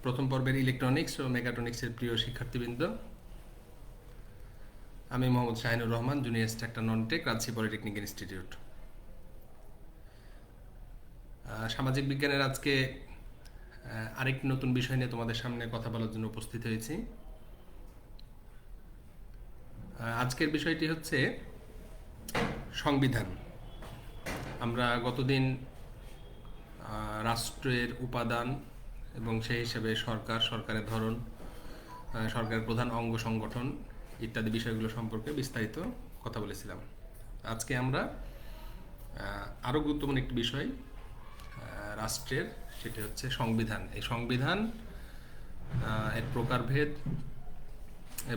প্রথম পর্বের ইলেকট্রনিক্স ও মেকাট্রনিক্সের প্রিয় শিক্ষার্থীবৃন্দ, আমি Mohammad Shahinur Rahman, junior instructor non tech, Rajshahi polytechnic institute. সামাজিক বিজ্ঞানের আজকে আরেকটি নতুন বিষয় নিয়ে তোমাদের সামনে কথা বলার জন্য উপস্থিত হয়েছি। আজকের বিষয়টি হচ্ছে সংবিধান। আমরা গতদিন রাষ্ট্রের উপাদান এবং সেই হিসেবে সরকারের ধরন, সরকারের প্রধান অঙ্গ সংগঠন ইত্যাদি বিষয়গুলো সম্পর্কে বিস্তারিত কথা বলেছিলাম। আজকে আমরা আরও গুরুত্বপূর্ণ একটি বিষয় রাষ্ট্রের, সেটি হচ্ছে সংবিধান। এই সংবিধান এর প্রকারভেদ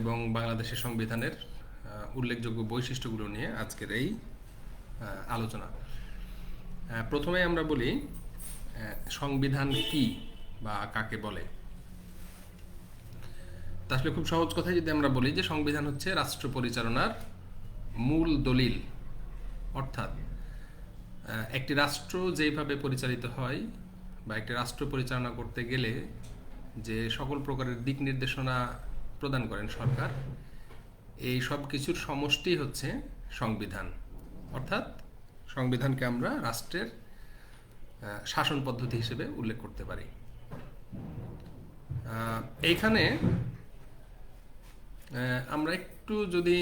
এবং বাংলাদেশের সংবিধানের উল্লেখযোগ্য বৈশিষ্ট্যগুলো নিয়ে আজকের এই আলোচনা। প্রথমে আমরা বলি সংবিধান কি বা কাকে বলে। আসলে খুব সহজ কথায় যদি আমরা বলি যে সংবিধান হচ্ছে রাষ্ট্র পরিচালনার মূল দলিল, অর্থাৎ একটি রাষ্ট্র যেভাবে পরিচালিত হয় বা একটি রাষ্ট্র পরিচালনা করতে গেলে যে সকল প্রকারের দিক নির্দেশনা প্রদান করেন সরকার, এই সব কিছুর সমষ্টি হচ্ছে সংবিধান। অর্থাৎ সংবিধানকে আমরা রাষ্ট্রের শাসন পদ্ধতি হিসেবে উল্লেখ করতে পারি। এইখানে আমরা একটু যদি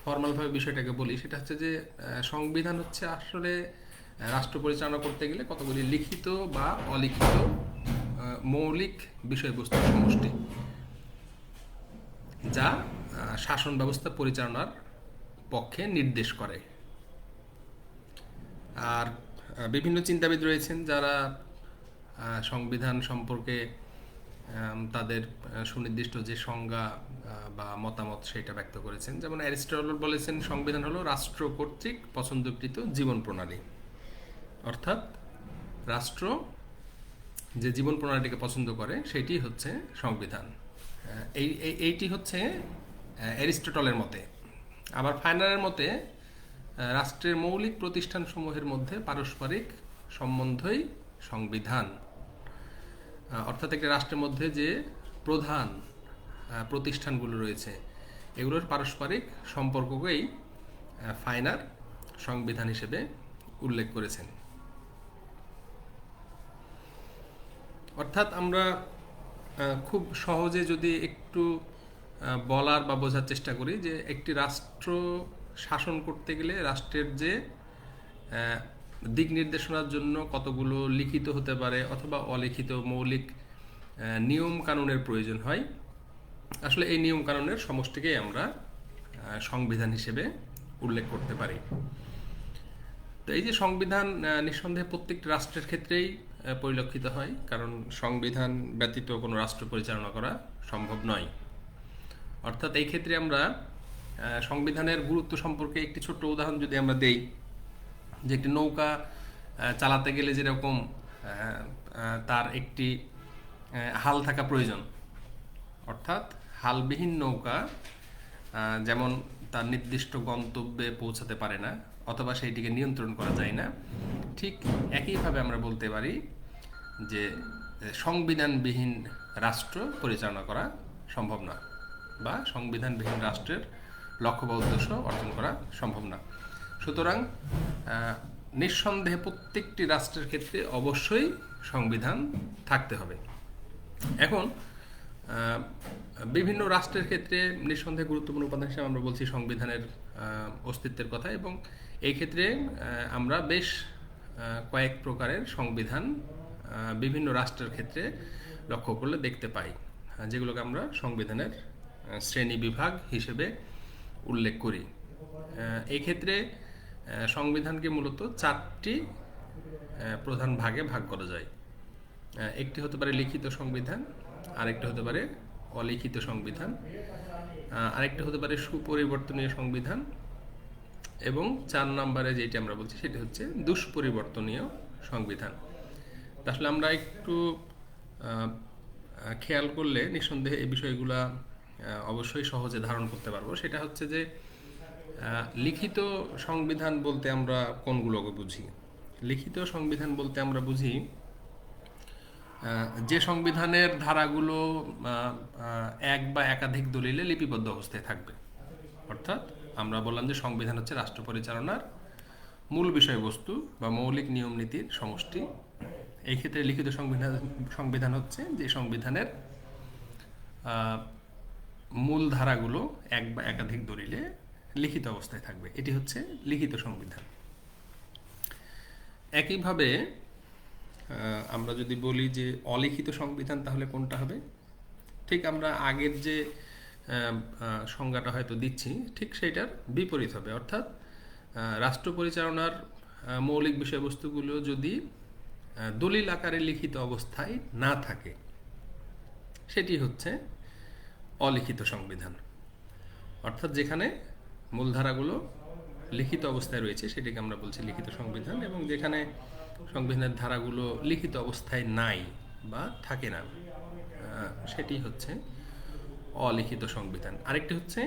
ফর্মালভাবে বিষয়টাকে বলি, সেটা হচ্ছে যে সংবিধান হচ্ছে আসলে রাষ্ট্র পরিচালনা করতে গেলে কতগুলি লিখিত বা অলিখিত মৌলিক বিষয়বস্তুর সমষ্টি, যা শাসন ব্যবস্থা পরিচালনার পক্ষে নির্দেশ করে। আর বিভিন্ন চিন্তাবিদ রয়েছেন যারা সংবিধান সম্পর্কে তাদের সুনির্দিষ্ট যে সংজ্ঞা বা মতামত সেটা ব্যক্ত করেছেন। যেমন অ্যারিস্টটল বলেছেন, সংবিধান হলো রাষ্ট্র কর্তৃক পছন্দকৃত জীবন প্রণালী। অর্থাৎ রাষ্ট্র যে জীবন প্রণালীটিকে পছন্দ করে সেটি হচ্ছে সংবিধান। এইটি হচ্ছে অ্যারিস্টটলের মতে। আবার ফাইনারের মতে রাষ্ট্রের মৌলিক প্রতিষ্ঠানসমূহের মধ্যে পারস্পরিক সম্বন্ধই সংবিধান। অর্থাৎ একটি রাষ্ট্রের মধ্যে যে প্রধান প্রতিষ্ঠানগুলো রয়েছে এগুলোর পারস্পরিক সম্পর্ককেই ফাইনার সংবিধান হিসেবে উল্লেখ করেছেন। অর্থাৎ আমরা খুব সহজে যদি একটু বলার বা বোঝার চেষ্টা করি যে একটি রাষ্ট্র শাসন করতে গেলে রাষ্ট্রের যে দিক নির্দেশনার জন্য কতগুলো লিখিত হতে পারে অথবা অলিখিত মৌলিক নিয়ম কানুনের প্রয়োজন হয়, আসলে এই নিয়ম কানুনের সমষ্টিকেই আমরা সংবিধান হিসেবে উল্লেখ করতে পারি। তো এই যে সংবিধান নিঃসন্দেহে প্রত্যেকটি রাষ্ট্রের ক্ষেত্রেই পরিলক্ষিত হয়, কারণ সংবিধান ব্যতীত কোনো রাষ্ট্র পরিচালনা করা সম্ভব নয়। অর্থাৎ এই ক্ষেত্রে আমরা সংবিধানের গুরুত্ব সম্পর্কে একটি ছোট্ট উদাহরণ যদি আমরা দেই, যে একটি নৌকা চালাতে গেলে যেরকম তার একটি হাল থাকা প্রয়োজন, অর্থাৎ হালবিহীন নৌকা যেমন তার নির্দিষ্ট গন্তব্যে পৌঁছাতে পারে না অথবা সেইটিকে নিয়ন্ত্রণ করা যায় না, ঠিক একইভাবে আমরা বলতে পারি যে সংবিধানবিহীন রাষ্ট্র পরিচালনা করা সম্ভব না, বা সংবিধানবিহীন রাষ্ট্রের লক্ষ্য বা উদ্দেশ্য অর্জন করা সম্ভব না। সুতরাং নিঃসন্দেহে প্রত্যেকটি রাষ্ট্রের ক্ষেত্রে অবশ্যই সংবিধান থাকতে হবে। এখন বিভিন্ন রাষ্ট্রের ক্ষেত্রে নিঃসন্দেহে গুরুত্বপূর্ণ উপাদান হিসেবে আমরা বলছি সংবিধানের অস্তিত্বের কথা, এবং এই ক্ষেত্রে আমরা বেশ কয়েক প্রকারের সংবিধান বিভিন্ন রাষ্ট্রের ক্ষেত্রে লক্ষ্য করলে দেখতে পাই, যেগুলোকে আমরা সংবিধানের শ্রেণী বিভাগ হিসেবে উল্লেখ করি। এই ক্ষেত্রে সংবিধানকে মূলত চারটি প্রধান ভাগে ভাগ করা যায়। একটি হতে পারে লিখিত সংবিধান, আরেকটি হতে পারে অলিখিত সংবিধান, আরেকটি হতে পারে সুপরিবর্তনীয় সংবিধান, এবং 4 নম্বরে যেটি আমরা বলছি সেটি হচ্ছে দুষ্পরিবর্তনীয় সংবিধান। আসলে আমরা একটু খেয়াল করলে নিঃসন্দেহে এই বিষয়গুলা অবশ্যই সহজে ধারণ করতে পারবো। সেটা হচ্ছে যে লিখিত সংবিধান বলতে আমরা কোনগুলোকে বুঝি? লিখিত সংবিধান বলতে আমরা বুঝি যে সংবিধানের ধারাগুলো এক বা একাধিক দলিলে লিপিবদ্ধ অবস্থায় থাকবে। অর্থাৎ আমরা বললাম যে সংবিধান হচ্ছে রাষ্ট্র পরিচালনার মূল বিষয়বস্তু বা মৌলিক নিয়ম নীতির সমষ্টি। এই ক্ষেত্রে লিখিত সংবিধান সংবিধান হচ্ছে যে সংবিধানের মূল ধারাগুলো এক বা একাধিক দলিলে লিখিত অবস্থায় থাকবে, এটি হচ্ছে লিখিত সংবিধান। একইভাবে আমরা যদি বলি যে অলিখিত সংবিধান, তাহলে কোনটা হবে? ঠিক আমরা আগের যে সংজ্ঞাটা হয়তো দিচ্ছি, ঠিক সেইটার বিপরীত হবে। অর্থাৎ রাষ্ট্র পরিচালনার মৌলিক বিষয়বস্তুগুলো যদি দলিল আকারে লিখিত অবস্থায় না থাকে, সেটি হচ্ছে অলিখিত সংবিধান। অর্থাৎ যেখানে মূলধারাগুলো লিখিত অবস্থায় রয়েছে সেটিকে আমরা বলছি লিখিত সংবিধান, এবং যেখানে সংবিধানের ধারাগুলো লিখিত অবস্থায় নাই বা থাকে না, সেটি হচ্ছে অলিখিত সংবিধান। আরেকটি হচ্ছে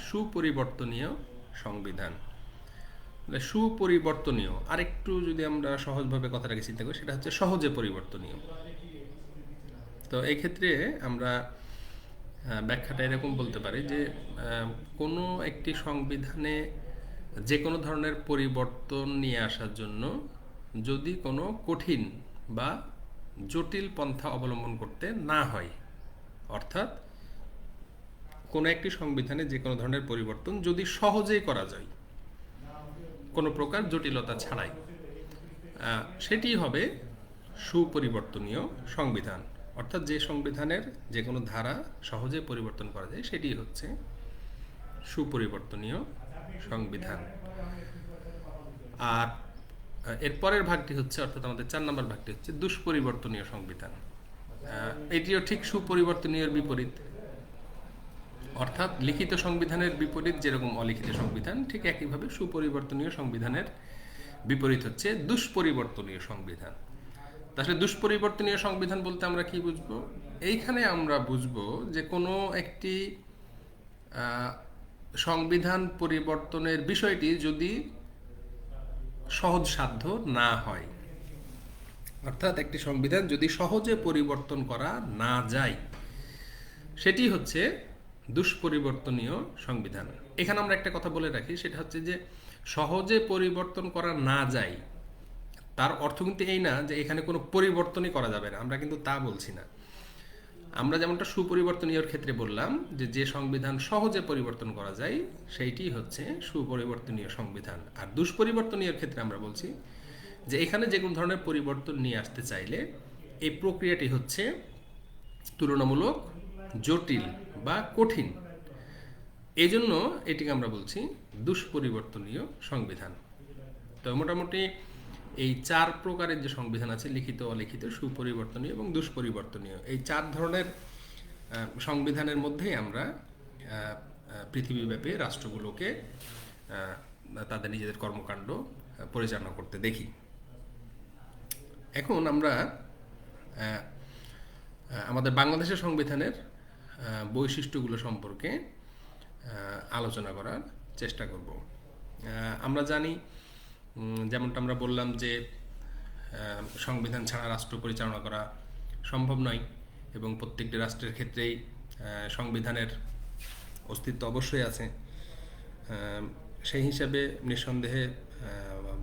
সুপরিবর্তনীয় সংবিধান। সুপরিবর্তনীয় আরেকটু যদি আমরা সহজভাবে কথাটাকে চিন্তা করি, সেটা হচ্ছে সহজে পরিবর্তনীয়। তো এই ক্ষেত্রে আমরা ব্যাখ্যাটা এরকম বলতে পারি যে কোনো একটি সংবিধানে যে কোনো ধরনের পরিবর্তন নিয়ে আসার জন্য যদি কোনো কঠিন বা জটিল পন্থা অবলম্বন করতে না হয়, অর্থাৎ কোনো একটি সংবিধানে যে কোনো ধরনের পরিবর্তন যদি সহজেই করা যায় কোনো প্রকার জটিলতা ছাড়াই, সেটি হবে সুপরিবর্তনীয় সংবিধান। অর্থাৎ যে সংবিধানের যে কোনো ধারা সহজে পরিবর্তন করা যায় সেটি হচ্ছে সুপরিবর্তনীয় সংবিধান। আর এর পরের ভাগটি হচ্ছে, অর্থাৎ আমাদের 4 নম্বর ভাগটি হচ্ছে দুষ্পরিবর্তনীয় সংবিধান। এটিও ঠিক সুপরিবর্তনীয় বিপরীত। অর্থাৎ লিখিত সংবিধানের বিপরীত যেরকম অলিখিত সংবিধান, ঠিক একইভাবে সুপরিবর্তনীয় সংবিধানের বিপরীত হচ্ছে দুষ্পরিবর্তনীয় সংবিধান। তাহলে দুষ্পরিবর্তনীয় সংবিধান বলতে আমরা কি বুঝবো? এইখানে আমরা বুঝবো যে কোনো একটি সংবিধান পরিবর্তনের বিষয়টি যদি সহজসাধ্য না হয়, অর্থাৎ একটি সংবিধান যদি সহজে পরিবর্তন করা না যায়, সেটি হচ্ছে দুষ্পরিবর্তনীয় সংবিধান। এখানে আমরা একটা কথা বলে রাখি, সেটা হচ্ছে যে সহজে পরিবর্তন করা না যায় তার অর্থ কিন্তু এই না যে এখানে কোনো পরিবর্তনই করা যাবে না, আমরা কিন্তু তা বলছি না। আমরা যেমনটা সুপরিবর্তনীয়র ক্ষেত্রে বললাম যে যে সংবিধান সহজে পরিবর্তন করা যায় সেইটি হচ্ছে সুপরিবর্তনীয় সংবিধান। আর দুষ্পরিবর্তনীয়র ক্ষেত্রে আমরা বলছি যে এখানে যে কোনো ধরনের পরিবর্তন নিয়ে আসতে চাইলে এই প্রক্রিয়াটি হচ্ছে তুলনামূলক জটিল বা কঠিন, এই জন্য এটিকে আমরা বলছি দুষ্পরিবর্তনীয় সংবিধান। তো মোটামুটি এই 4 প্রকারের যে সংবিধান আছে, লিখিত, অলিখিত, সুপরিবর্তনীয় এবং দুষ্পরিবর্তনীয়, এই 4 ধরনের সংবিধানের মধ্যেই আমরা পৃথিবীব্যাপী রাষ্ট্রগুলোকে তাদের নিজেদের কর্মকাণ্ড পরিচালনা করতে দেখি। এখন আমরা আমাদের বাংলাদেশের সংবিধানের বৈশিষ্ট্যগুলো সম্পর্কে আলোচনা করার চেষ্টা করব। আমরা জানি, যেমনটা আমরা বললাম যে সংবিধান ছাড়া রাষ্ট্র পরিচালনা করা সম্ভব নয়, এবং প্রত্যেকটি রাষ্ট্রের ক্ষেত্রেই সংবিধানের অস্তিত্ব অবশ্যই আছে। সেই হিসাবে নিঃসন্দেহে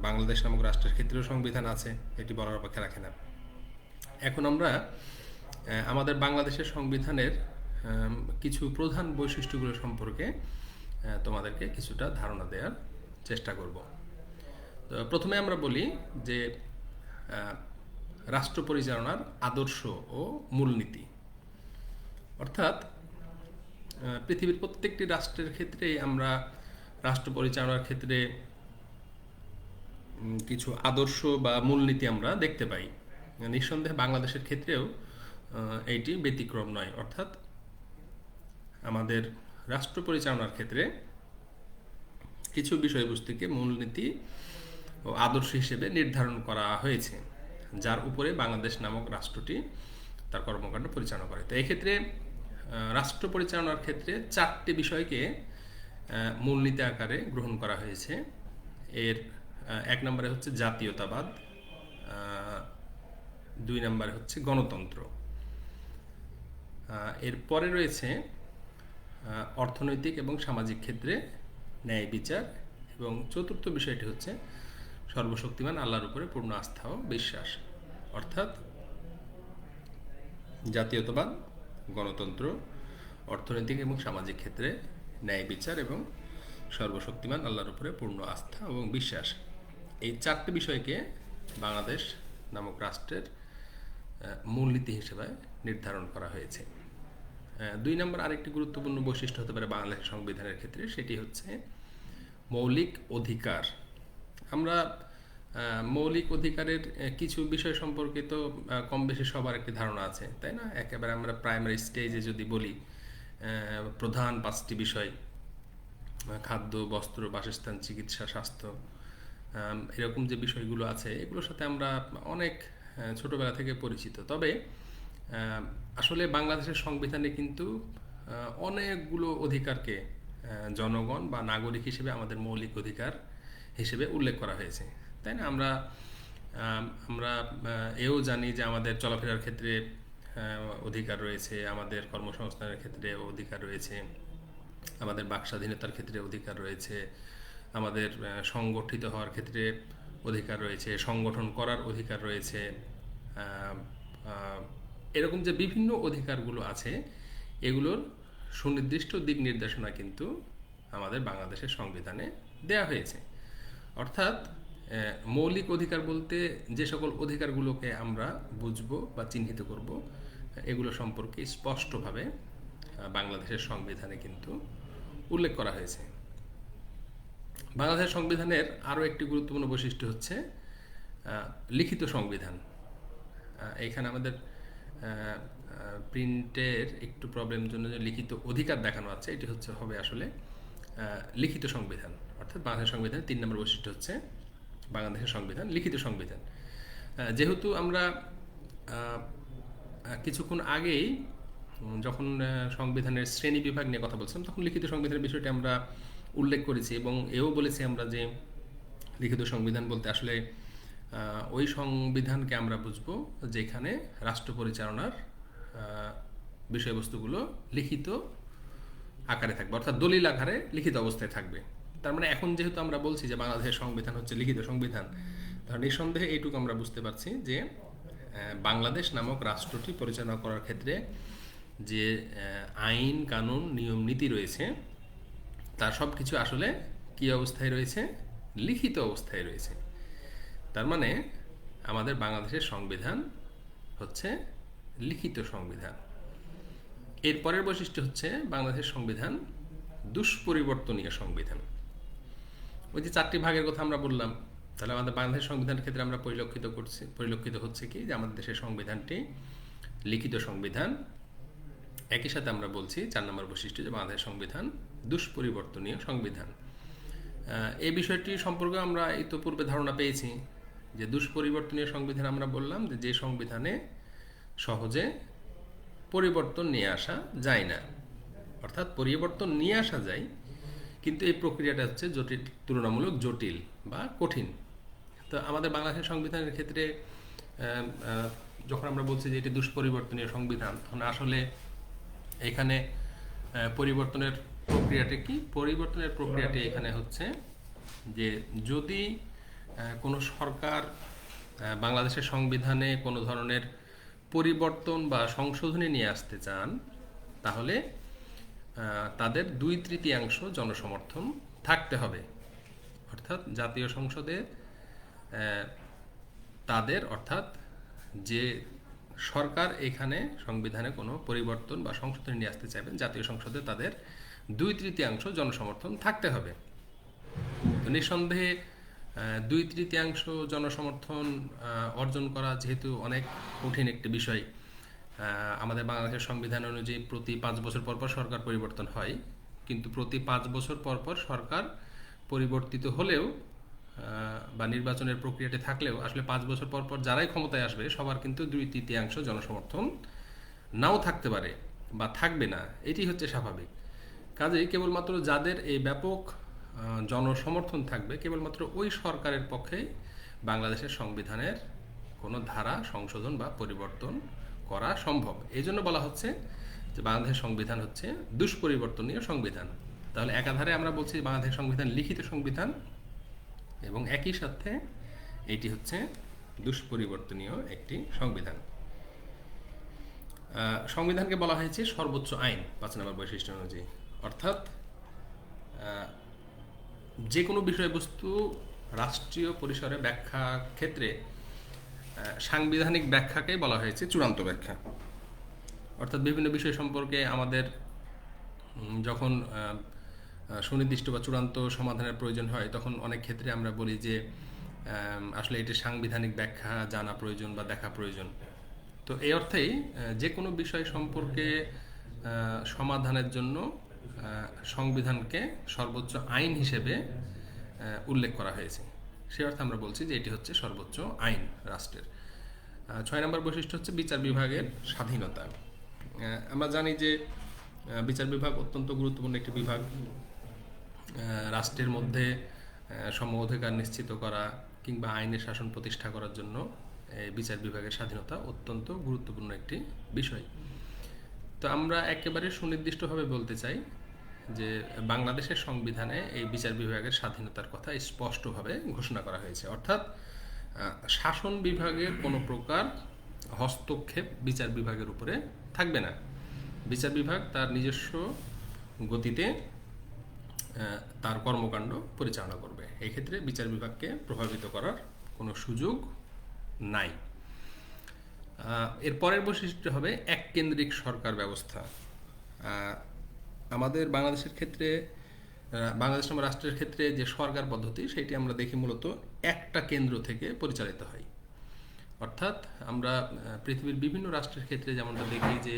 বাংলাদেশ নামক রাষ্ট্রের ক্ষেত্রেও সংবিধান আছে, এটি বলার অপেক্ষা রাখে না। এখন আমরা আমাদের বাংলাদেশের সংবিধানের কিছু প্রধান বৈশিষ্ট্যগুলো সম্পর্কে তোমাদেরকে কিছুটা ধারণা দেওয়ার চেষ্টা করব। প্রথমে আমরা বলি যে রাষ্ট্র পরিচালনার আদর্শ ও মূলনীতি। অর্থাৎ পৃথিবীর প্রত্যেকটি রাষ্ট্রের ক্ষেত্রেই আমরা রাষ্ট্র পরিচালনার ক্ষেত্রে কিছু আদর্শ বা মূলনীতি আমরা দেখতে পাই। নিঃসন্দেহে বাংলাদেশের ক্ষেত্রেও এইটি ব্যতিক্রম নয়। অর্থাৎ আমাদের রাষ্ট্র পরিচালনার ক্ষেত্রে কিছু বিষয়বস্তুকে মূলনীতি ও আদর্শ হিসেবে নির্ধারণ করা হয়েছে, যার উপরে বাংলাদেশ নামক রাষ্ট্রটি তার কর্মকাণ্ড পরিচালনা করে। তো এক্ষেত্রে রাষ্ট্র পরিচালনার ক্ষেত্রে 4টি বিষয়কে মূলনীতি আকারে গ্রহণ করা হয়েছে। এর 1 নম্বরে হচ্ছে জাতীয়তাবাদ, 2 নম্বরে হচ্ছে গণতন্ত্র। এরপরে রয়েছে অর্থনৈতিক এবং সামাজিক ক্ষেত্রে ন্যায় বিচার, এবং চতুর্থ বিষয়টি হচ্ছে সর্বশক্তিমান আল্লাহর উপরে পূর্ণ আস্থা ও বিশ্বাস। অর্থাৎ জাতীয়তাবাদ, গণতন্ত্র, অর্থনৈতিক এবং সামাজিক ক্ষেত্রে ন্যায় বিচার এবং সর্বশক্তিমান আল্লাহর উপরে পূর্ণ আস্থা এবং বিশ্বাস, এই 4টি বিষয়কে বাংলাদেশ নামক রাষ্ট্রের মূলনীতি হিসেবে নির্ধারণ করা হয়েছে। 2 নম্বর আরেকটি গুরুত্বপূর্ণ বৈশিষ্ট্য হতে পারে বাংলাদেশের সংবিধানের ক্ষেত্রে, সেটি হচ্ছে মৌলিক অধিকার। আমরা মৌলিক অধিকারের কিছু বিষয় সম্পর্কে তো কম বেশি সবার একটি ধারণা আছে, তাই না? একেবারে আমরা প্রাইমারি স্টেজে যদি বলি, প্রধান 5টি বিষয়, খাদ্য, বস্ত্র, বাসস্থান, চিকিৎসা, স্বাস্থ্য, এরকম যে বিষয়গুলো আছে এগুলোর সাথে আমরা অনেক ছোটবেলা থেকে পরিচিত। তবে আসলে বাংলাদেশের সংবিধানে কিন্তু অনেকগুলো অধিকারকে জনগণ বা নাগরিক হিসেবে আমাদের মৌলিক অধিকার হিসেবে উল্লেখ করা হয়েছে, তাই না? আমরা আমরা এও জানি যে আমাদের চলাফেরার ক্ষেত্রে অধিকার রয়েছে, আমাদের কর্মসংস্থানের ক্ষেত্রে অধিকার রয়েছে, আমাদের বাক স্বাধীনতার ক্ষেত্রে অধিকার রয়েছে, আমাদের সংগঠিত হওয়ার ক্ষেত্রে অধিকার রয়েছে, সংগঠন করার অধিকার রয়েছে। এরকম যে বিভিন্ন অধিকারগুলো আছে এগুলোর সুনির্দিষ্ট দিক নির্দেশনা কিন্তু আমাদের বাংলাদেশের সংবিধানে দেয়া হয়েছে। অর্থাৎ মৌলিক অধিকার বলতে যে সকল অধিকারগুলোকে আমরা বুঝবো বা চিহ্নিত করব, এগুলো সম্পর্কে স্পষ্টভাবে বাংলাদেশের সংবিধানে কিন্তু উল্লেখ করা হয়েছে। বাংলাদেশের সংবিধানের আরও একটি গুরুত্বপূর্ণ বৈশিষ্ট্য হচ্ছে লিখিত সংবিধান। এইখানে আমাদের প্রিন্টের একটু প্রবলেমের জন্য যে লিখিত অধিকার দেখানো আছে, এটি হবে আসলে লিখিত সংবিধান। অর্থাৎ বাংলাদেশের সংবিধানের 3 নম্বর বৈশিষ্ট্য হচ্ছে বাংলাদেশের সংবিধান লিখিত সংবিধান। যেহেতু আমরা কিছুক্ষণ আগেই যখন সংবিধানের শ্রেণী বিভাগ নিয়ে কথা বলছিলাম, তখন লিখিত সংবিধানের বিষয়টি আমরা উল্লেখ করেছি এবং এও বলেছি আমরা যে লিখিত সংবিধান বলতে আসলে ওই সংবিধানকে আমরা বুঝবো যেখানে রাষ্ট্র পরিচালনার বিষয়বস্তুগুলো লিখিত আকারে থাকবে, অর্থাৎ দলিল আকারে লিখিত অবস্থায় থাকবে। তার মানে এখন যেহেতু আমরা বলছি যে বাংলাদেশের সংবিধান হচ্ছে লিখিত সংবিধান, তাহলে নিঃসন্দেহে এইটুকু আমরা বুঝতে পারছি যে বাংলাদেশ নামক রাষ্ট্রটি পরিচালনা করার ক্ষেত্রে যে আইন, কানুন, নিয়ম, নীতি রয়েছে তার সব কিছু আসলে কী অবস্থায় রয়েছে? লিখিত অবস্থায় রয়েছে। তার মানে আমাদের বাংলাদেশের সংবিধান হচ্ছে লিখিত সংবিধান। এরপরের বৈশিষ্ট্য হচ্ছে বাংলাদেশের সংবিধান দুষ্পরিবর্তনীয় সংবিধান। ওই যে 4টি ভাগের কথা আমরা বললাম, তাহলে আমাদের বাংলাদেশের সংবিধানের ক্ষেত্রে আমরা পরিলক্ষিত হচ্ছে কি যে আমাদের দেশের সংবিধানটি লিখিত সংবিধান। একই সাথে আমরা বলছি 4 নম্বর বৈশিষ্ট্য যে বাংলাদেশের সংবিধান দুষ্পরিবর্তনীয় সংবিধান। এই বিষয়টি সম্পর্কে আমরা ইতোপূর্বে ধারণা পেয়েছি যে দুষ্পরিবর্তনীয় সংবিধান আমরা বললাম যে সংবিধানে সহজে পরিবর্তন নিয়ে আসা যায় না। অর্থাৎ পরিবর্তন নিয়ে আসা যায়, কিন্তু এই প্রক্রিয়াটা হচ্ছে তুলনামূলক জটিল বা কঠিন। তো আমাদের বাংলাদেশের সংবিধানের ক্ষেত্রে যখন আমরা বলছি যে এটি দুষ্পরিবর্তনীয় সংবিধান, তখন আসলে এখানে পরিবর্তনের প্রক্রিয়াটি কি? পরিবর্তনের প্রক্রিয়াটি এখানে হচ্ছে যে যদি কোনো সরকার বাংলাদেশের সংবিধানে কোনো ধরনের পরিবর্তন বা সংশোধনী নিয়ে আসতে চান, তাহলে তাদের 2/3 জনসমর্থন থাকতে হবে। অর্থাৎ জাতীয় সংসদে তাদের, অর্থাৎ যে সরকার এখানে সংবিধানে কোনো পরিবর্তন বা সংশোধনী নিয়ে আসতে চাইবেন, জাতীয় সংসদে তাদের 2/3 জনসমর্থন থাকতে হবে। তো নিঃসন্দেহে 2/3 জনসমর্থন অর্জন করা যেহেতু অনেক কঠিন একটি বিষয়, আমাদের বাংলাদেশের সংবিধান অনুযায়ী প্রতি 5 বছর পর পর সরকার পরিবর্তন হয়, কিন্তু প্রতি 5 বছর পর পর সরকার পরিবর্তিত হলেও বা নির্বাচনের প্রক্রিয়াটি থাকলেও আসলে 5 বছর পর পর যারাই ক্ষমতায় আসবে সবার কিন্তু 2/3 জনসমর্থন নাও থাকতে পারে বা থাকবে না, এটি হচ্ছে স্বাভাবিক। কাজেই কেবলমাত্র যাদের এই ব্যাপক জনসমর্থন থাকবে, কেবলমাত্র ওই সরকারের পক্ষে বাংলাদেশের সংবিধানের কোনো ধারা সংশোধন বা পরিবর্তন করা সম্ভব। এই জন্য বলা হচ্ছে যে বাংলাদেশের সংবিধান হচ্ছে দুষ্পরিবর্তনীয় সংবিধান। তাহলে একাধারে আমরা বলছি বাংলাদেশের সংবিধান লিখিত সংবিধান, এবং একই সাথে এটি হচ্ছে দুষ্পরিবর্তনীয় একটি সংবিধান। সংবিধানকে বলা হয়েছে সর্বোচ্চ আইন 5 নম্বর বৈশিষ্ট্য অনুযায়ী, অর্থাৎ যে কোনো বিষয়বস্তু রাষ্ট্রীয় পরিসরে ব্যাখ্যা ক্ষেত্রে সাংবিধানিক ব্যাখ্যাকেই বলা হয়েছে চূড়ান্ত ব্যাখ্যা। অর্থাৎ বিভিন্ন বিষয় সম্পর্কে আমাদের যখন সুনির্দিষ্ট বা চূড়ান্ত সমাধানের প্রয়োজন হয়, তখন অনেক ক্ষেত্রে আমরা বলি যে আসলে এটি সাংবিধানিক ব্যাখ্যা জানা প্রয়োজন বা দেখা প্রয়োজন। তো এই অর্থেই যে কোনো বিষয় সম্পর্কে সমাধানের জন্য সংবিধানকে সর্বোচ্চ আইন হিসেবে উল্লেখ করা হয়েছে। সে অর্থে আমরা বলছি যে এটি হচ্ছে সর্বোচ্চ আইন রাষ্ট্রের। 6 নম্বর বৈশিষ্ট্য হচ্ছে বিচার বিভাগের স্বাধীনতা। আমরা জানি যে বিচার বিভাগ অত্যন্ত গুরুত্বপূর্ণ একটি বিভাগ। রাষ্ট্রের মধ্যে সম অধিকার নিশ্চিত করা কিংবা আইনের শাসন প্রতিষ্ঠা করার জন্য বিচার বিভাগের স্বাধীনতা অত্যন্ত গুরুত্বপূর্ণ একটি বিষয়। তো আমরা একেবারে সুনির্দিষ্টভাবে বলতে চাই যে বাংলাদেশের সংবিধানে এই বিচার বিভাগের স্বাধীনতার কথা স্পষ্টভাবে ঘোষণা করা হয়েছে। অর্থাৎ শাসন বিভাগের কোনো প্রকার হস্তক্ষেপ বিচার বিভাগের উপরে থাকবে না। বিচার বিভাগ তার নিজস্ব গতিতে তার কর্মকাণ্ড পরিচালনা করবে। এই ক্ষেত্রে বিচার বিভাগকে প্রভাবিত করার কোনো সুযোগ নাই। এর পরের বৈশিষ্ট্য হবে এককেন্দ্রিক সরকার ব্যবস্থা। আমাদের বাংলাদেশের ক্ষেত্রে, বাংলাদেশ নামক রাষ্ট্রের ক্ষেত্রে যে সরকার পদ্ধতি, সেটি আমরা দেখি মূলত একটা কেন্দ্র থেকে পরিচালিত হয়। অর্থাৎ আমরা পৃথিবীর বিভিন্ন রাষ্ট্রের ক্ষেত্রে যেমনটা দেখি যে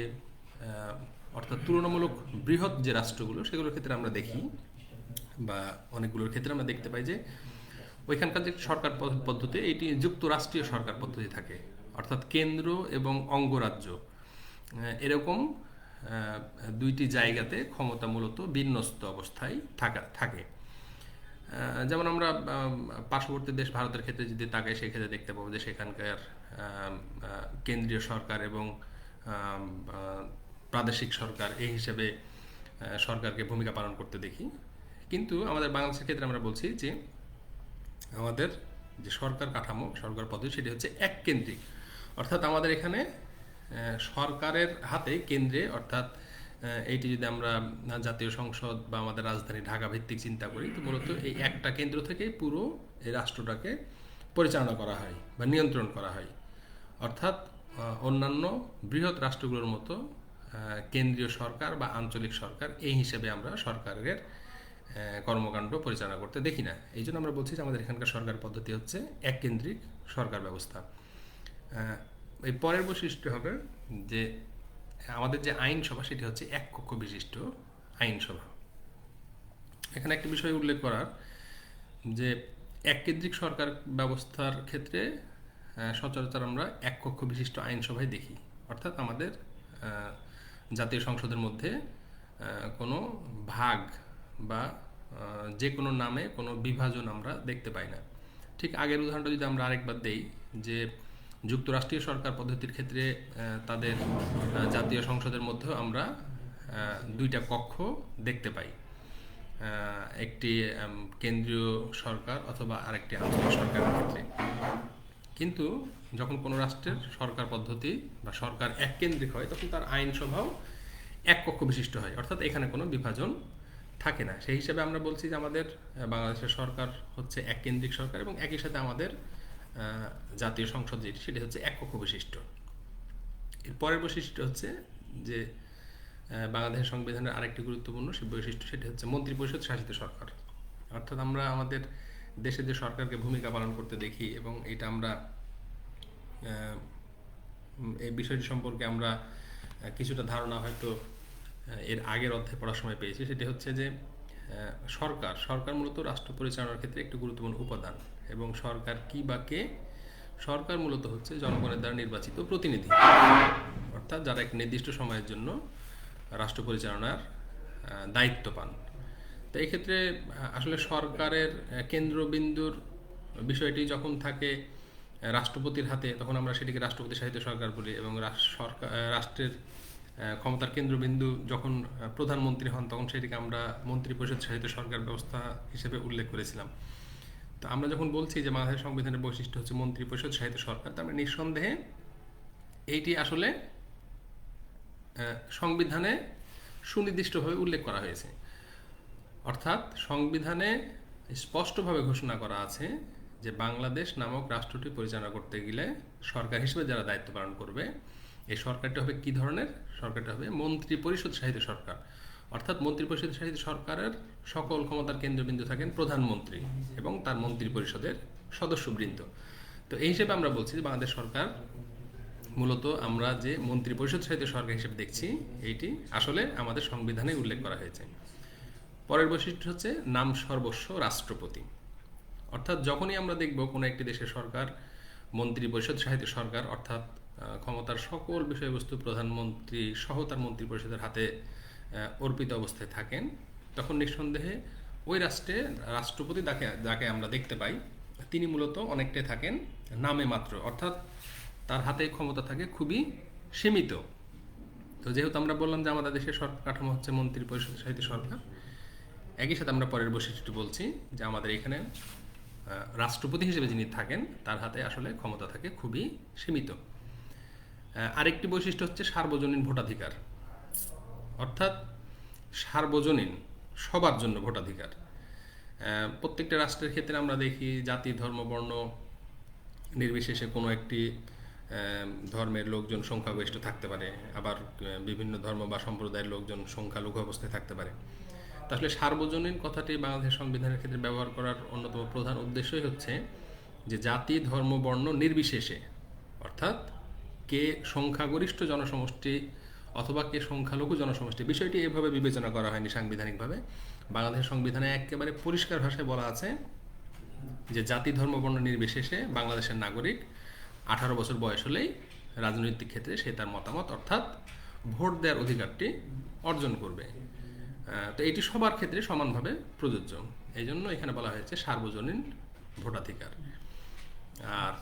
অর্থাৎ তুলনামূলক বৃহৎ যে রাষ্ট্রগুলো, সেগুলোর ক্ষেত্রে আমরা দেখি বা অনেকগুলোর ক্ষেত্রে আমরা দেখতে পাই যে ওইখানকার যে সরকার পদ্ধতি, এটি যুক্তরাষ্ট্রীয় সরকার পদ্ধতি থাকে। অর্থাৎ কেন্দ্র এবং অঙ্গরাজ্য এরকম দুইটি জায়গাতে ক্ষমতা মূলত বিন্যস্ত অবস্থায় থাকে। যেমন আমরা পার্শ্ববর্তী দেশ ভারতের ক্ষেত্রে যদি তাকাই, সেক্ষেত্রে দেখতে পাবো যে সেখানকার কেন্দ্রীয় সরকার এবং প্রাদেশিক সরকার এই হিসেবে সরকারকে ভূমিকা পালন করতে দেখি। কিন্তু আমাদের বাংলাদেশের ক্ষেত্রে আমরা বলছি যে আমাদের যে সরকার কাঠামো, সরকার পদ্ধতি, সেটি হচ্ছে এককেন্দ্রিক। অর্থাৎ আমাদের এখানে সরকারের হাতে কেন্দ্রে, অর্থাৎ এইটি যদি আমরা জাতীয় সংসদ বা আমাদের রাজধানী ঢাকা ভিত্তিক চিন্তা করি, তো মূলত এই একটা কেন্দ্র থেকে পুরো এই রাষ্ট্রটাকে পরিচালনা করা হয় বা নিয়ন্ত্রণ করা হয়। অর্থাৎ অন্যান্য বৃহৎ রাষ্ট্রগুলোর মতো কেন্দ্রীয় সরকার বা আঞ্চলিক সরকার এই হিসেবে আমরা সরকারের কর্মকাণ্ড পরিচালনা করতে দেখি না। এই জন্য আমরা বলছি যে আমাদের এখানকার সরকার পদ্ধতি হচ্ছে এককেন্দ্রিক সরকার ব্যবস্থা। এই পরের বৈশিষ্ট্য হবে যে আমাদের যে আইনসভা, সেটি হচ্ছে এক কক্ষ বিশিষ্ট আইনসভা। এখানে একটা বিষয় উল্লেখ করার যে এককেন্দ্রিক সরকার ব্যবস্থার ক্ষেত্রে সচরাচর আমরা এক কক্ষ বিশিষ্ট আইনসভায় দেখি। অর্থাৎ আমাদের জাতীয় সংসদের মধ্যে কোনো ভাগ বা যে কোনো নামে কোনো বিভাজন আমরা দেখতে পাই না। ঠিক আগের উদাহরণটা যদি আমরা আরেকবার দেই, যে যুক্তরাষ্ট্রীয় সরকার পদ্ধতির ক্ষেত্রে তাদের জাতীয় সংসদের মধ্যেও আমরা দুইটা কক্ষ দেখতে পাই, একটি কেন্দ্রীয় সরকার অথবা আরেকটি আঞ্চলিক সরকারের ক্ষেত্রে। কিন্তু যখন কোনো রাষ্ট্রের সরকার পদ্ধতি বা সরকার এককেন্দ্রিক হয়, তখন তার আইনসভাও এক কক্ষ বিশিষ্ট হয়। অর্থাৎ এখানে কোনো বিভাজন থাকে না। সেই হিসেবে আমরা বলছি যে আমাদের বাংলাদেশের সরকার হচ্ছে এককেন্দ্রিক সরকার, এবং একই সাথে আমাদের জাতীয় সংসদ যেটি, সেটি হচ্ছে এক কক্ষ বিশিষ্ট। এর পরের বৈশিষ্ট্য হচ্ছে যে বাংলাদেশের সংবিধানের আরেকটি গুরুত্বপূর্ণ বৈশিষ্ট্য, সেটি হচ্ছে মন্ত্রিপরিষদ শাসিত সরকার। অর্থাৎ আমরা আমাদের দেশে যে সরকারকে ভূমিকা পালন করতে দেখি, এবং এটা আমরা এই বিষয়টি সম্পর্কে আমরা কিছুটা ধারণা হয়তো এর আগের অধ্যায়ে পড়ার সময় পেয়েছি। সেটি হচ্ছে যে সরকার মূলত রাষ্ট্র পরিচালনার ক্ষেত্রে একটি গুরুত্বপূর্ণ উপাদান। এবং সরকার কি বা কে? সরকার মূলত হচ্ছে জনগণের দ্বারা নির্বাচিত প্রতিনিধি, অর্থাৎ যারা এক নির্দিষ্ট সময়ের জন্য রাষ্ট্র পরিচালনার দায়িত্ব পান। তো এই ক্ষেত্রে আসলে সরকারের কেন্দ্রবিন্দুর বিষয়টি যখন থাকে রাষ্ট্রপতির হাতে, তখন আমরা সেটিকে রাষ্ট্রপতি শাসিত সরকার বলি, এবং রাষ্ট্রের ক্ষমতার কেন্দ্রবিন্দু যখন প্রধানমন্ত্রী হন তখন সেটিকে আমরা মন্ত্রিপরিষদ শাসিত সরকার ব্যবস্থা হিসেবে উল্লেখ করেছিলাম। তো আমরা যখন বলছি যে বাংলাদেশের সংবিধানের বৈশিষ্ট্য হচ্ছে মন্ত্রিপরিষদ শাসিত সরকার, তার মানে নিঃসন্দেহে এইটি আসলে সংবিধানে সুনির্দিষ্টভাবে উল্লেখ করা হয়েছে। অর্থাৎ সংবিধানে স্পষ্টভাবে ঘোষণা করা আছে যে বাংলাদেশ নামক রাষ্ট্রটি পরিচালনা করতে গেলে সরকার হিসেবে যারা দায়িত্ব পালন করবে, এই সরকারটা হবে কী ধরনের? সরকারটা হবে মন্ত্রিপরিষদ শাসিত সরকার। অর্থাৎ মন্ত্রিপরিষদ শাসিত সরকারের সকল ক্ষমতার কেন্দ্রবিন্দু থাকেন প্রধানমন্ত্রী এবং তার মন্ত্রিপরিষদের সদস্যবৃন্দ। তো এই হিসেবে আমরা বলছি যে বাংলাদেশ সরকার মূলত আমরা যে মন্ত্রিপরিষদ শাসিত সরকার হিসেবে দেখছি, এইটি আসলে আমাদের সংবিধানে উল্লেখ করা হয়েছে। পরের বৈশিষ্ট্য হচ্ছে নাম সর্বস্ব রাষ্ট্রপতি। অর্থাৎ যখনই আমরা দেখব কোনো একটি দেশের সরকার মন্ত্রিপরিষদ শাসিত সরকার, অর্থাৎ ক্ষমতার সকল বিষয়বস্তু প্রধানমন্ত্রী সহ তার মন্ত্রিপরিষদের হাতে অর্পিত অবস্থায় থাকেন, তখন নিঃসন্দেহে ওই রাষ্ট্রে রাষ্ট্রপতি যাকে আমরা দেখতে পাই, তিনি মূলত অনেকটাই থাকেন নামে মাত্র, অর্থাৎ তার হাতে ক্ষমতা থাকে খুবই সীমিত। তো যেহেতু আমরা বললাম যে আমাদের দেশের সরকার কাঠামো হচ্ছে মন্ত্রিপরিষদ শাসিত সরকার, একই সাথে আমরা পরের বৈশিষ্ট্যটি বলছি যে আমাদের এখানে রাষ্ট্রপতি হিসেবে যিনি থাকেন তার হাতে আসলে ক্ষমতা থাকে খুবই সীমিত। আরেকটি বৈশিষ্ট্য হচ্ছে সার্বজনীন ভোটাধিকার। অর্থাৎ সার্বজনীন, সবার জন্য ভোটাধিকার। প্রত্যেকটা রাষ্ট্রের ক্ষেত্রে আমরা দেখি জাতি ধর্ম বর্ণ নির্বিশেষে কোনো একটি ধর্মের লোকজন সংখ্যাগরিষ্ঠ থাকতে পারে, আবার বিভিন্ন ধর্ম বা সম্প্রদায়ের লোকজন সংখ্যালঘু অবস্থায় থাকতে পারে। তাহলে সার্বজনীন কথাটি বাংলাদেশ সংবিধানের ক্ষেত্রে ব্যবহার করার অন্যতম প্রধান উদ্দেশ্যই হচ্ছে যে জাতি ধর্ম বর্ণ নির্বিশেষে, অর্থাৎ কে সংখ্যাগরিষ্ঠ জনসমষ্টি অথবা কে সংখ্যালঘু জনসমষ্টি, বিষয়টি এভাবে বিবেচনা করা হয়নি সাংবিধানিকভাবে। বাংলাদেশের সংবিধানে একেবারে পরিষ্কার ভাষায় বলা আছে যে জাতি ধর্ম বর্ণ নির্বিশেষে বাংলাদেশের নাগরিক 18 বছর বয়স হলেই রাজনৈতিক ক্ষেত্রে সে তার মতামত অর্থাৎ ভোট দেওয়ার অধিকারটি অর্জন করবে। তো এটি সবার ক্ষেত্রে সমানভাবে প্রযোজ্য, এই জন্য এখানে বলা হয়েছে সার্বজনীন ভোটাধিকার। আর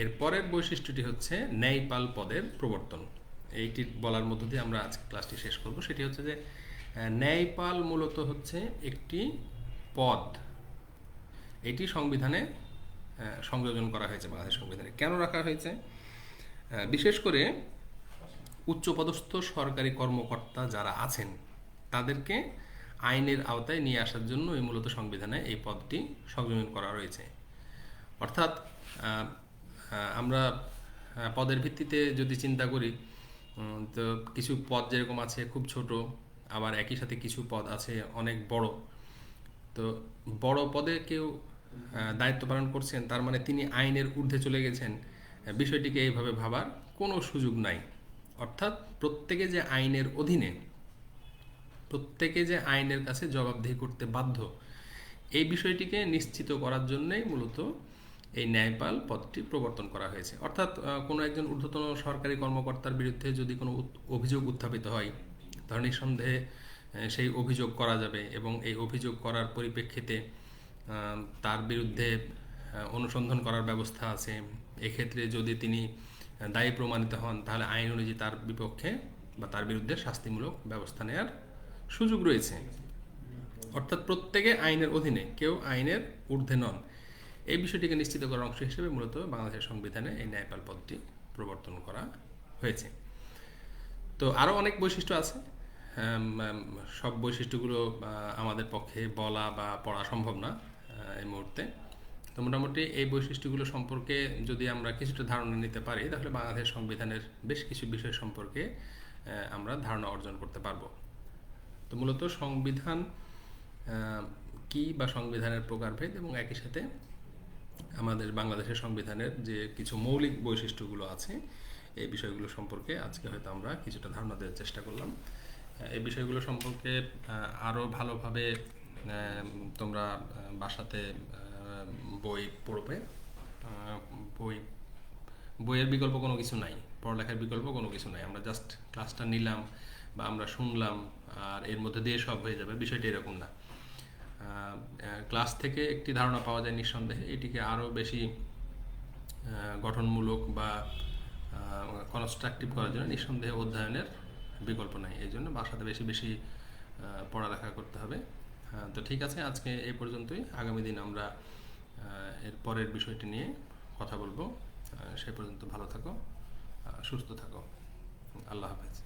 এর পরের বৈশিষ্ট্যটি হচ্ছে ন্যায়পাল পদের প্রবর্তন। এইটি বলার মধ্য দিয়ে আমরা আজকে ক্লাসটি শেষ করব। সেটি হচ্ছে যে ন্যায়পাল মূলত হচ্ছে একটি পদ, এটি সংবিধানে সংযোজন করা হয়েছে বাংলাদেশ সংবিধানে। কেন রাখা হয়েছে? বিশেষ করে উচ্চপদস্থ সরকারি কর্মকর্তা যারা আছেন তাদেরকে আইনের আওতায় নিয়ে আসার জন্য এই মূলত সংবিধানে এই পদটি সংযোজন করা রয়েছে। অর্থাৎ আমরা পদের ভিত্তিতে যদি চিন্তা করি, তো কিছু পদ যেরকম আছে খুব ছোট, আবার একই সাথে কিছু পদ আছে অনেক বড়। তো বড় পদে কেউ দায়িত্ব পালন করছেন, তার মানে তিনি আইনের ঊর্ধ্বে চলে গেছেন, বিষয়টিকে এইভাবে ভাবার কোনো সুযোগ নাই। অর্থাৎ প্রত্যেকে যে আইনের অধীনে, প্রত্যেকে যে আইনের কাছে জবাবদিহি করতে বাধ্য, এই বিষয়টিকে নিশ্চিত করার জন্যই মূলত এই ন্যায়পাল পদটি প্রবর্তন করা হয়েছে। অর্থাৎ কোনো একজন ঊর্ধ্বতন সরকারি কর্মকর্তার বিরুদ্ধে যদি কোনো অভিযোগ উত্থাপিত হয়, তাহলে নিঃসন্দেহে সেই অভিযোগ করা যাবে এবং এই অভিযোগ করার পরিপ্রেক্ষিতে তার বিরুদ্ধে অনুসন্ধান করার ব্যবস্থা আছে। এক্ষেত্রে যদি তিনি দায়ী প্রমাণিত হন, তাহলে আইন অনুযায়ী তার বিপক্ষে বা তার বিরুদ্ধে শাস্তিমূলক ব্যবস্থা নেওয়ার সুযোগ রয়েছে। অর্থাৎ প্রত্যেকে আইনের অধীনে, কেউ আইনের ঊর্ধ্বে নন, এই বিষয়টিকে নিশ্চিত করার অংশ হিসেবে মূলত বাংলাদেশের সংবিধানে এই ন্যায়পাল পদটি প্রবর্তন করা হয়েছে। তো আরও অনেক বৈশিষ্ট্য আছে, সব বৈশিষ্ট্যগুলো আমাদের পক্ষে বলা বা পড়া সম্ভব না এই মুহূর্তে। তো মোটামুটি এই বৈশিষ্ট্যগুলো সম্পর্কে যদি আমরা কিছুটা ধারণা নিতে পারি, তাহলে বাংলাদেশ সংবিধানের বেশ কিছু বিষয় সম্পর্কে আমরা ধারণা অর্জন করতে পারবো। তো মূলত সংবিধান কি বা সংবিধানের প্রকারভেদ এবং একই সাথে আমাদের বাংলাদেশের সংবিধানের যে কিছু মৌলিক বৈশিষ্ট্যগুলো আছে, এই বিষয়গুলো সম্পর্কে আজকে হয়তো আমরা কিছুটা ধারণা দেওয়ার চেষ্টা করলাম। এই বিষয়গুলো সম্পর্কে আরও ভালোভাবে তোমরা বাসাতে বই পড়বে। বইয়ের বিকল্প কোনো কিছু নাই, পড়ালেখার বিকল্প কোনো কিছু নাই। আমরা জাস্ট ক্লাসটা নিলাম বা আমরা শুনলাম আর এর মধ্যে দিয়ে সব হয়ে যাবে, বিষয়টা এরকম না। ক্লাস থেকে একটি ধারণা পাওয়া যায় নিঃসন্দেহে, এটিকে আরও বেশি গঠনমূলক বা কনস্ট্রাকটিভ করার জন্য নিঃসন্দেহে অধ্যয়নের বিকল্প নাই। এই জন্য বাসাতে বেশি বেশি পড়ালেখা করতে হবে। তো ঠিক আছে, আজকে এই পর্যন্তই। আগামী দিন আমরা এর পরের বিষয়টি নিয়ে কথা বলবো। সে পর্যন্ত ভালো থাকো, সুস্থ থাকো। আল্লাহ হাফেজ।